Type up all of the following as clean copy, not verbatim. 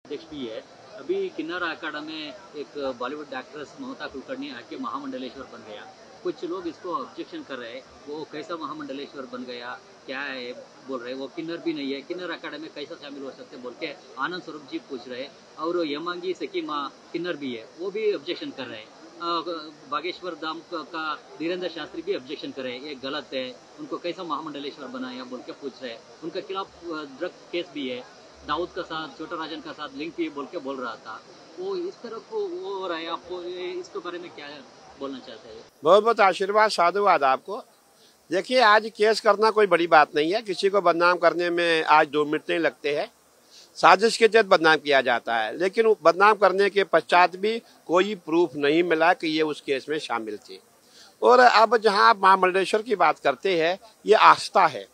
अध्यक्ष भी है। अभी किन्नर अखाड़ा में एक बॉलीवुड एक्ट्रेस ममता कुलकर्णी आके महामंडलेश्वर बन गया। कुछ लोग इसको ऑब्जेक्शन कर रहे हैं, वो कैसा महामंडलेश्वर बन गया, क्या है बोल रहे हैं, वो किन्नर भी नहीं है, किन्नर अखाड़ा में कैसा शामिल हो सकते बोल के आनंद स्वरूप जी पूछ रहे हैं। और यमांगी सखी माँ किन्नर भी है, वो भी ऑब्जेक्शन कर रहे हैं। बागेश्वर धाम का धीरेन्द्र शास्त्री भी ऑब्जेक्शन कर रहे हैं, ये गलत है, उनको कैसा महामंडलेश्वर बनाया बोल के पूछ रहे हैं। उनके खिलाफ ड्रग केस भी है, दाऊद का साथ, छोटा राजन का साथ लिंक भी बोल के बोल रहा था। वो इस तरफ वो हो रहा है, आपको इसके बारे में क्या बोलना चाहते हैं? बहुत बहुत आशीर्वाद, साधुवाद आपको। देखिए, आज केस करना कोई बड़ी बात नहीं है। किसी को बदनाम करने में आज 2 मिनट नहीं लगते हैं। साजिश के तहत बदनाम किया जाता है, लेकिन बदनाम करने के पश्चात भी कोई प्रूफ नहीं मिला कि ये उस केस में शामिल थे। और अब जहां आप महामंडलेश्वर की बात करते हैं, ये आस्था है।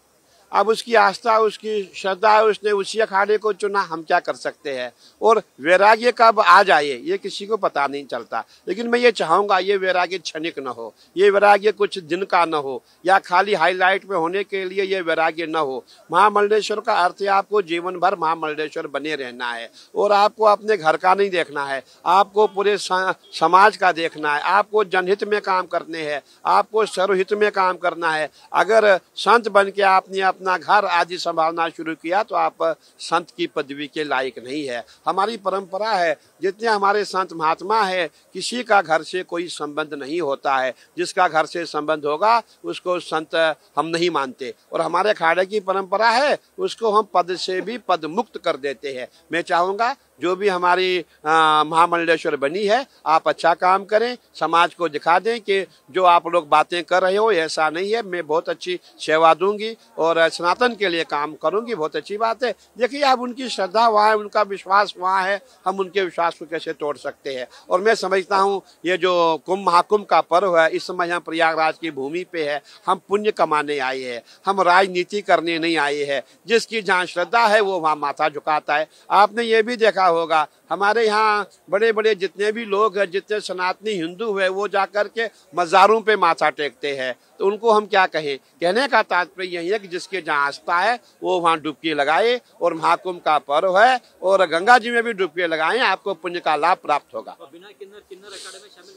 अब उसकी आस्था, उसकी श्रद्धा है, उसने उसी अखाड़े को चुना, हम क्या कर सकते हैं। और वैराग्य कब आ जाए ये किसी को पता नहीं चलता, लेकिन मैं ये चाहूंगा ये वैराग्य क्षणिक न हो, ये वैराग्य कुछ दिन का न हो, या खाली हाईलाइट में होने के लिए ये वैराग्य न हो। महामंडलेश्वर का अर्थ है आपको जीवन भर महामंडलेश्वर बने रहना है, और आपको अपने घर का नहीं देखना है, आपको पूरे समाज का देखना है, आपको जनहित में काम करने हैं, आपको सर्वहित में काम करना है। अगर संत बन के आपने अपना घर आदि संभालना शुरू किया तो आप संत की पदवी के लायक नहीं है। हमारी परंपरा है, जितने हमारे संत महात्मा है, किसी का घर से कोई संबंध नहीं होता है। जिसका घर से संबंध होगा उसको संत हम नहीं मानते, और हमारे अखाड़े की परंपरा है उसको हम पद से भी पद मुक्त कर देते हैं। मैं चाहूंगा जो भी हमारी महामंडलेश्वर बनी है, आप अच्छा काम करें, समाज को दिखा दें कि जो आप लोग बातें कर रहे हो ऐसा नहीं है। मैं बहुत अच्छी सेवा दूंगी और सनातन के लिए काम करूंगी, बहुत अच्छी बात है। देखिए, अब उनकी श्रद्धा वहाँ है, उनका विश्वास वहाँ है, हम उनके विश्वास को कैसे तोड़ सकते हैं। और मैं समझता हूँ ये जो कुंभ महाकुंभ का पर्व है, इस समय हम प्रयागराज की भूमि पे है, हम पुण्य कमाने आए हैं, हम राजनीति करने नहीं आए हैं। जिसकी जहाँ श्रद्धा है वो वहाँ माथा झुकाता है। आपने ये भी देखा होगा, हमारे यहाँ बड़े बड़े जितने भी लोग हैं, जितने सनातनी हिंदू है, वो जाकर के मज़ारों पे माथा टेकते हैं। तो उनको हम क्या कहें? कहने का तात्पर्य यही है कि जिसके जहाँ आस्था है वो वहाँ डुबकी लगाए, और महाकुंभ का पर्व है, और गंगा जी में भी डुबकी लगाएं, आपको पुण्य का लाभ प्राप्त होगा। बिना किन्नर अखाड़े में शामिल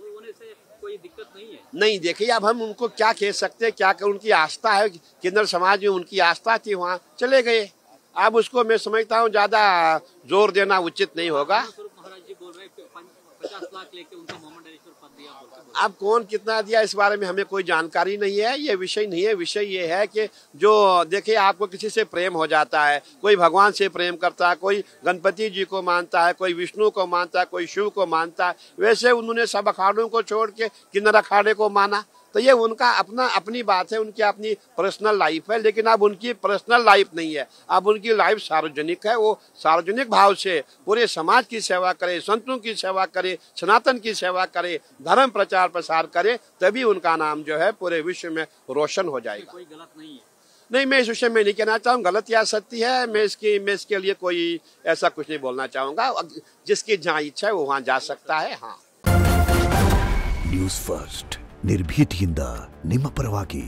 होने से कोई दिक्कत नहीं है? नहीं, देखिए, अब हम उनको क्या कह सकते हैं, क्या उनकी आस्था है, किन्नर समाज में उनकी आस्था थी, वहाँ चले गए। अब उसको मैं समझता हूँ ज्यादा जोर देना उचित नहीं होगा। महाराज जी बोल रहे 50 लाख लेके उनको महामंडलेश्वर पद दिया। अब कौन कितना दिया इस बारे में हमें कोई जानकारी नहीं है, ये विषय नहीं है। विषय ये है कि जो देखिए, आपको किसी से प्रेम हो जाता है, कोई भगवान से प्रेम करता है, कोई गणपति जी को मानता है, कोई विष्णु को मानता है, कोई शिव को मानता है, वैसे उन्होंने सब अखाड़ों को छोड़ के किन्नर अखाड़े को माना। तो ये उनका अपनी बात है, उनकी अपनी पर्सनल लाइफ है। लेकिन अब उनकी पर्सनल लाइफ नहीं है, अब उनकी लाइफ सार्वजनिक है। वो सार्वजनिक भाव से पूरे समाज की सेवा करे, संतों की सेवा करे, सनातन की सेवा करे, धर्म प्रचार प्रसार करे, तभी उनका नाम जो है पूरे विश्व में रोशन हो जाएगा। कोई गलत नहीं है? नहीं, मैं इस विषय में नहीं कहना चाहूँ गलत या सत्य है। मैं इसके लिए कोई ऐसा कुछ नहीं बोलना चाहूँगा। जिसकी जहाँ इच्छा है वो वहाँ जा सकता है। हाँ, ನ್ಯೂಸ್ ಫಸ್ಟ್ ನಿರ್ಭೀತಿಯಿಂದ ನಿಮ್ಮ ಪರವಾಗಿ।